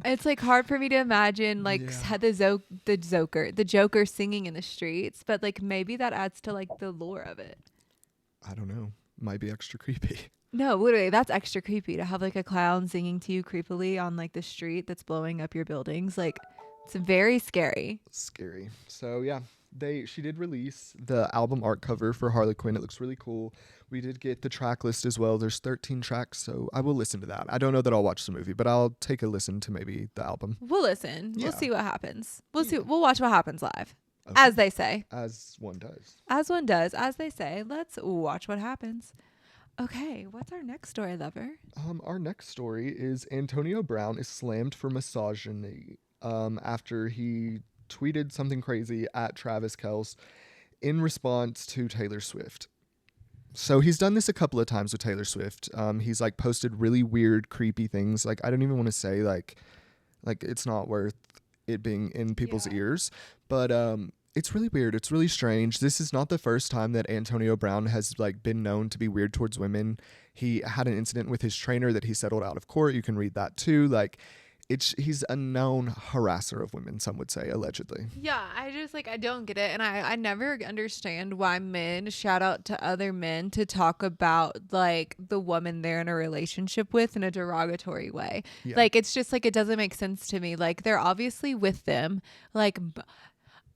It's like hard for me to imagine like
Yeah.
the Joker singing in the streets, but like maybe that adds to like the lore of it.
I don't know. Might be extra creepy.
No, literally, that's extra creepy to have like a clown singing to you creepily on like the street that's blowing up your buildings. Like, it's very scary.
Scary. So yeah, she did release the album art cover for Harley Quinn. It looks really cool. We did get the track list as well. There's 13 tracks, so I will listen to that. I don't know that I'll watch the movie, but I'll take a listen to maybe the album.
We'll listen.
Yeah.
We'll see what happens. We'll see.
Yeah.
We'll watch what happens live,
Okay.
as they say.
As one does.
As one does, as they say. Let's watch what happens. Okay, what's our next story, lover?
Our next story is Antonio Brown is slammed for misogyny after he tweeted something crazy at Travis Kelce in response to Taylor Swift. So he's done this a couple of times with Taylor Swift. He's like posted really weird, creepy things. Like I don't even want to say like it's not worth it being in people's ears, but it's really weird. It's really strange. This is not the first time that Antonio Brown has like been known to be weird towards women. He had an incident with his trainer that he settled out of court. You can read that too. Like he's a known harasser of women, some would say, allegedly.
Yeah, I just like I don't get it, and I never understand why men shout out to other men to talk about like the woman they're in a relationship with in a derogatory way.
Yeah.
Like it's just like it doesn't make sense to me. Like they're obviously with them. Like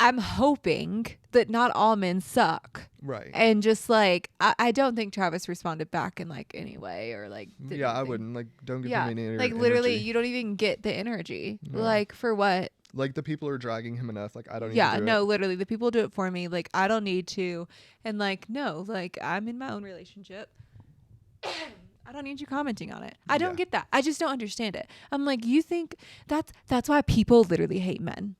I'm hoping that not all men suck.
Right.
And just like I don't think Travis responded back in like any way or like did
Yeah, I
anything.
wouldn't. Like don't give him any
like literally
energy.
you don't even get the energy.
No.
Like for what?
Like the people are dragging him enough. Like I don't need
Yeah,
to do
no,
it.
literally the people do it for me. Like I don't need to. And like no, like I'm in my own relationship. I don't need you commenting on it. I don't
Yeah.
get that. I just don't understand it. I'm like, you think that's why people literally hate men.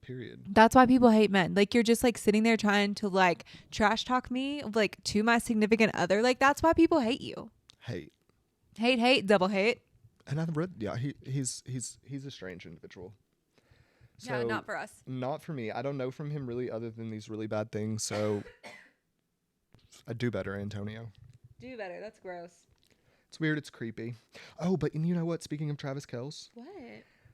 Period.
That's why people hate men. Like you're just like sitting there trying to like trash talk me like to my significant other. Like that's why people hate you. Hate, double hate.
And I've read, yeah, he's a strange individual. So,
Yeah, not for us.
Not for me. I don't know from him really other than these really bad things. So I do better, Antonio.
Do better. That's gross.
It's weird. It's creepy. Oh, but you know what? Speaking of Travis Kelce.
What?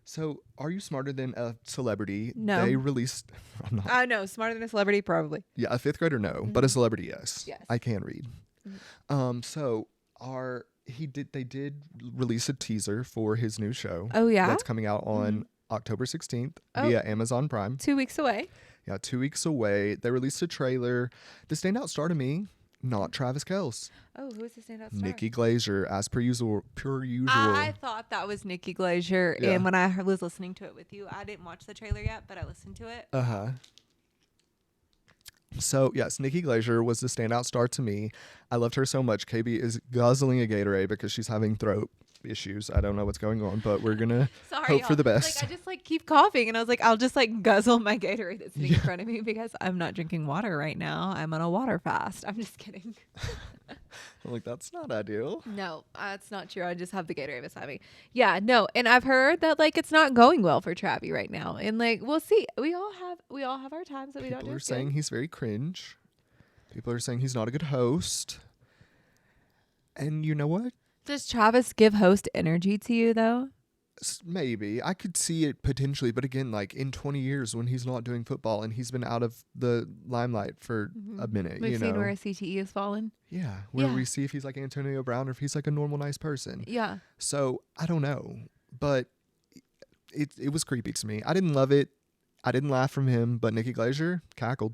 So Are You Smarter Than a Celebrity?
No.
They released, I'm not.
I know. Smarter than a celebrity, probably.
Yeah, a fifth grader, no. But a celebrity, yes.
Yes.
I can read. So they did release a teaser for his new show.
Oh, yeah?
That's coming out on October 16th via Amazon Prime.
2 weeks away.
Yeah, 2 weeks away. They released a trailer. The standout star to me, not Travis Kelce.
Oh, who's the standout star?
Nikki Glazer, as per usual.
I thought that was Nikki Glazer,
Yeah.
and when I was listening to it with you, I didn't watch the trailer yet, but I listened to it.
Uh-huh. So, yes, Nikki Glazer was the standout star to me. I loved her so much. KB is guzzling a Gatorade because she's having throat issues. I don't know what's going on, but we're going to hope for the best.
Like, I just like keep coughing, and I was like, I'll just like guzzle my Gatorade that's sitting in front of me because I'm not drinking water right now. I'm on a water fast. I'm just kidding.
I'm like, that's not ideal.
No, that's not true. I just have the Gatorade beside me. Yeah, no, and I've heard that like it's not going well for Travi right now, and like we'll see. We all have our times that we don't do.
People are
as
saying
good.
he's very cringe. People are saying he's not a good host. And you know what?
Does Travis give host energy to you though?
Maybe. I could see it potentially, but again, like in 20 years when he's not doing football and he's been out of the limelight for a minute,
We've
you
seen
know.
where a CTE has fallen.
Yeah, where
Yeah.
we see if he's like Antonio Brown or if he's like a normal, nice person.
Yeah.
So I don't know, but it was creepy to me. I didn't love it. I didn't laugh from him, but Nikki Glazer cackled.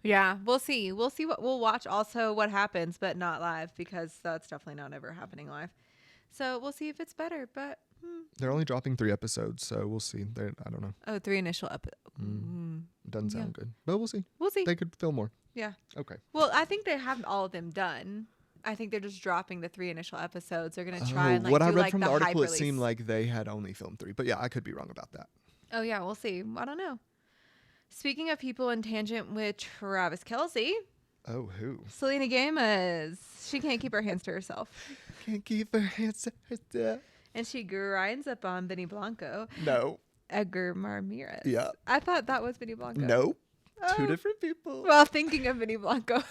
Yeah, we'll see. We'll see we'll watch also what happens, but not live because that's definitely not ever happening live. So we'll see if it's better. But
They're only dropping 3 episodes, so we'll see. I don't know.
3 initial episodes.
Doesn't sound good, but we'll see.
We'll see.
They could film more.
Yeah.
Okay.
Well, I think they have all of them done. I think they're just dropping the 3 initial episodes. They're gonna try and like
what
do
I read
like
from
the
the
hype
article, it
release.
seemed like they had only filmed 3, but yeah, I could be wrong about that.
Oh yeah, we'll see. I don't know. Speaking of people in tangent with Travis Kelce,
Oh, who?
Selena Gomez. She can't keep her hands to herself.
Can't keep her hands to herself.
And she grinds up on Benny Blanco.
No.
Edgar Ramirez.
Yeah.
I thought that was Benny Blanco.
No. Two different people.
Well, thinking of Benny Blanco,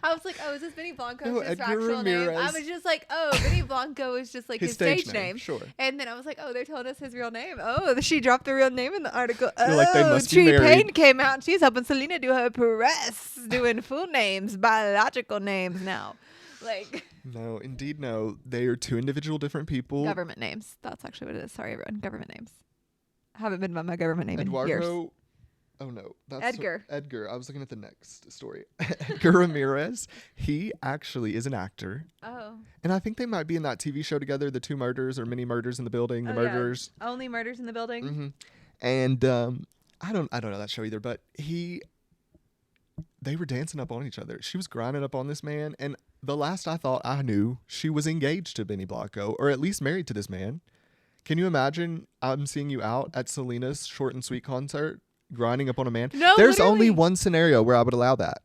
I was like, oh, is this Benny Blanco's
No,
his
Edgar
actual name? I
Ramirez.
was just like, oh, Benny Blanco is just like his stage name.
Sure.
And then I was like, oh, they're telling us his real name. Oh, she dropped the real name in the article.
You're like, they must be
Tree
married.
Payne came out and she's helping Selena do her press, doing full names, biological names now. Like,
No, indeed, no. They are two individual different people.
government names. That's actually what it is. Sorry, everyone. Government names. I haven't been by my government name in years.
Eduardo. Oh no, that's
Edgar.
Edgar. I was looking at the next story. Edgar Ramirez. He actually is an actor,
Oh.
and I think they might be in that TV show together, the two murders or many murders in the building, the
Oh, yeah.
murderers.
Only murders in the building.
Mm-hmm. And I don't know that show either, but they were dancing up on each other. She was grinding up on this man, and the last I thought I knew, she was engaged to Benny Blanco, or at least married to this man. Can you imagine? I'm seeing you out at Selena's Short and Sweet concert, grinding up on a man.
No,
There's
literally.
only one scenario where I would allow that.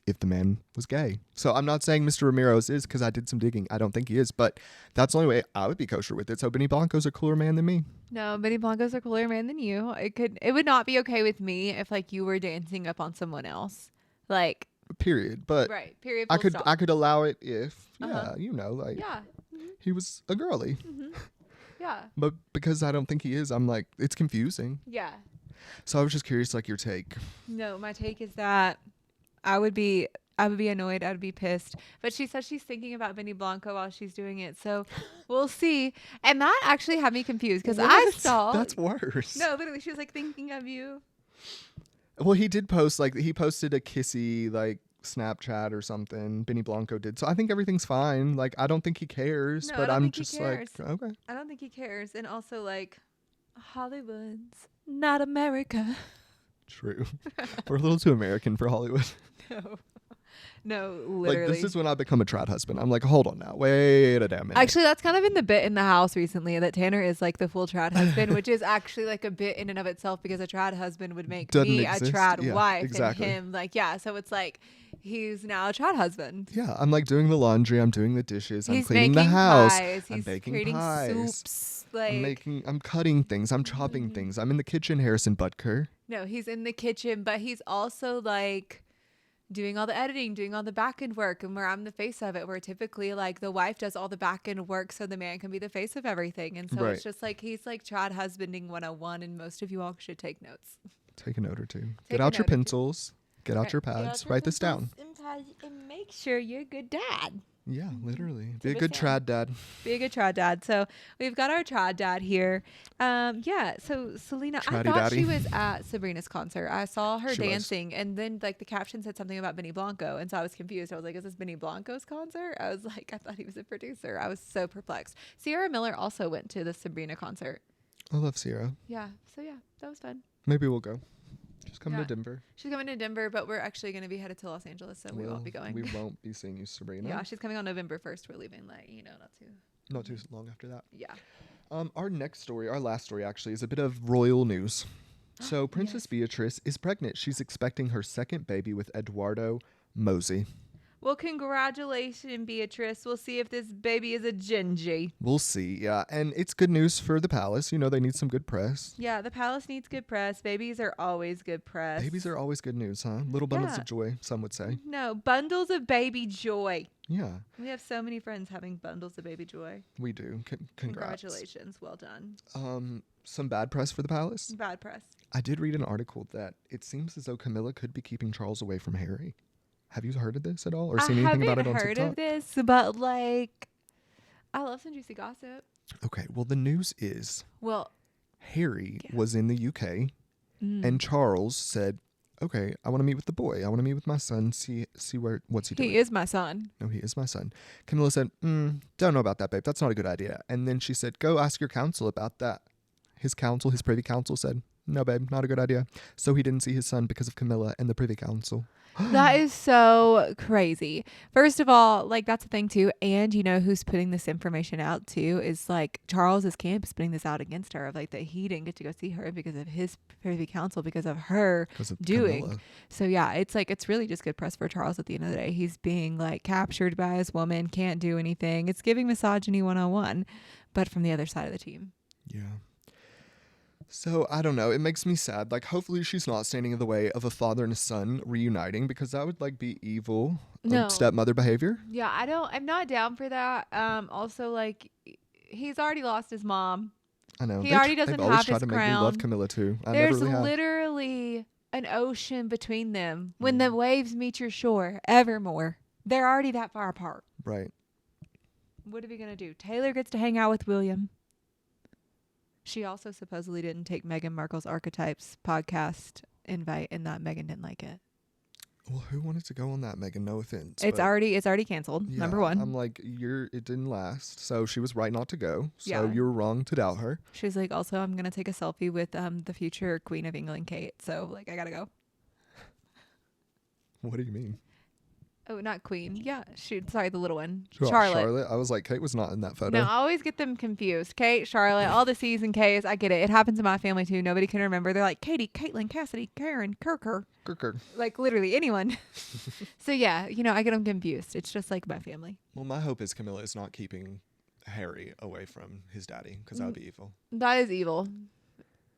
If the man was gay. So I'm not saying Mr. Ramirez is, because I did some digging. I don't think he is, but that's the only way I would be kosher with it. So Benny Blanco's a cooler man than me.
No, Benny Blanco's a cooler man than you. It would not be okay with me if like you were dancing up on someone else. Like,
Period. But
right. Period.
I
Full stop.
could allow it if
Uh-huh.
like
Yeah.
he was a girly.
Mm-hmm. Yeah.
But because I don't think he is, I'm like, it's confusing.
Yeah.
So I was just curious, like, your take.
No, my take is that I would be annoyed. I'd be pissed. But she says she's thinking about Benny Blanco while she's doing it. So we'll see. And that actually had me confused because I
What?
saw.
That's worse.
No, literally, she was like thinking of you.
Well, he did post, like, he posted a kissy, like, Snapchat or something. Benny Blanco did. So I think everything's fine. Like, I don't think he cares.
No, I
but
don't
I'm
think he
just like,
cares.
okay.
I don't think he cares. And also, like, Hollywood's not America.
True. We're a little too American for Hollywood.
No. No, literally.
Like, this is when I become a trad husband. I'm like, hold on now. Wait a damn minute.
Actually, that's kind of been the bit in the house recently that Tanner is like the full trad husband, which is actually like a bit in and of itself because a trad husband would make
Doesn't
me
exist.
a trad
Yeah,
wife
exactly.
and him like, yeah. So it's like he's now a trad husband.
Yeah, I'm like doing the laundry. I'm doing the dishes. I'm
He's
cleaning
making
the house.
pies.
I'm
He's
baking
creating
pies.
soups. Like
I'm cutting things. I'm chopping things. I'm in the kitchen, Harrison Butker.
no, he's in the kitchen, but he's also like doing all the editing, doing all the back end work, and where I'm the face of it, where typically like the wife does all the back end work so the man can be the face of everything. And so
Right.
it's just like he's like trad husbanding 101, and most of you all should take notes.
Take a note or two.
Take
Get
a
out your
note or two.
pencils. Get out your pads. Write this down.
And make sure you're a good dad.
Yeah, literally. Be a
Tip
good
us down.
trad dad.
Be a good trad dad. So we've got our trad dad here. Yeah. So Selena, I
Traddy
thought
daddy.
she was at Sabrina's concert. I saw her
She was.
dancing, and then like the caption said something about Benny Blanco, and so I was confused. I was like, "Is this Benny Blanco's concert?" I was like, I thought he was a producer. I was so perplexed. Sierra Miller also went to the Sabrina concert.
I love Sierra.
Yeah. So yeah, that was fun.
Maybe we'll go. Just come
Yeah.
to Denver.
She's coming to Denver, but we're actually going to be headed to Los Angeles, so we won't be going.
We won't be seeing you, Sabrina.
Yeah, she's coming on November 1st. We're leaving like
Not too long after that.
Yeah.
Our next story, our last story actually, is a bit of royal news. So Princess
Yes.
Beatrice is pregnant. She's expecting her second baby with Eduardo Mosey.
Well, congratulations, Beatrice. We'll see if this baby is a Gingy.
We'll see, yeah. And it's good news for the palace. You know, they need some good press.
Yeah, the palace needs good press. Babies are always good press.
Babies are always good news, huh? Little bundles
Yeah.
of joy, some would say.
No, bundles of baby joy.
Yeah,
We have so many friends having bundles of baby joy.
we do. Congrats.
Congratulations. Well done.
Some bad press for the palace.
Bad press.
I did read an article that it seems as though Camilla could be keeping Charles away from Harry. Have you heard of this at all or seen anything about it on
I haven't heard
TikTok?
of this, but like, I love some juicy gossip.
Okay, well the news is
Well,
Harry
Yeah.
was in the UK and Charles said, "Okay, I want to meet with the boy. I want to meet with my son. See what's he doing."
he is my son.
No, he is my son. Camilla said, "Don't know about that, babe. That's not a good idea." And then she said, "Go ask your council about that." His privy council said, "No, babe, not a good idea." So he didn't see his son because of Camilla and the privy council.
That is so crazy. First of all, like that's the thing too. And you know who's putting this information out too is like Charles's camp is putting this out against her of like that he didn't get to go see her because of his privy council because of her
'Cause of
doing.
Camilla.
So yeah, it's like it's really just good press for Charles at the end of the day. He's being like captured by his woman, can't do anything. It's giving misogyny 101, but from the other side of the team.
Yeah. So I don't know. It makes me sad. Like, hopefully she's not standing in the way of a father and a son reuniting, because that would like be evil
No.
stepmother behavior.
Yeah, I'm not down for that. Also, like, he's already lost his mom.
I know.
He already doesn't
they've always
have
tried
his
to make me love
crown.
Camilla too. I
There's
never really have.
literally an ocean between them. When the waves meet your shore, evermore. They're already that far apart.
Right.
What are we gonna do? Taylor gets to hang out with William. She also supposedly didn't take Meghan Markle's Archetypes podcast invite, and that Meghan didn't like it.
Well, who wanted to go on that, Megan? No offense.
It's already canceled.
Yeah,
Number one.
I'm like, it didn't last. So she was right not to go. So
Yeah.
you were wrong to doubt her.
She's like, also, I'm gonna take a selfie with the future Queen of England, Kate. So like, I gotta go.
What do you mean?
Oh, not Queen. Yeah, sorry, the little one,
Oh,
Charlotte.
I was like, Kate was not in that photo.
No, I always get them confused. Kate, Charlotte, all the C's and K's. I get it. It happens in my family too. Nobody can remember. They're like Katie, Caitlin, Cassidy, Karen, Kirker. Like literally anyone. So yeah, I get them confused. It's just like my family.
Well, my hope is Camilla is not keeping Harry away from his daddy, because that would be evil.
That is evil.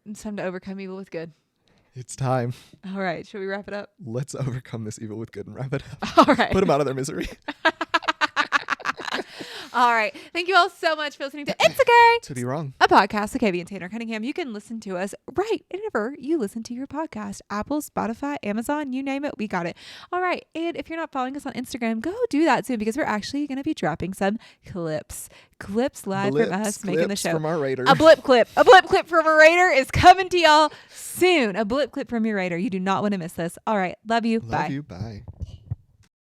It's time to overcome evil with good.
It's time.
All right, should we wrap it up?
Let's overcome this evil with good and wrap it up.
All right.
Put them out of their misery.
All right. Thank you all so much for listening to It's Okay
To be wrong.
a podcast with Katie and Tanner Cunningham. You can listen to us right whenever you listen to your podcast. Apple, Spotify, Amazon, you name it, we got it. All right. And if you're not following us on Instagram, go do that soon, because we're actually going to be dropping some clips live from us making the show.
From our Raider.
A blip clip from a Raider is coming to y'all soon. A blip clip from your Raider. You do not want to miss this. All right. Love you. Bye.
Love you. Bye.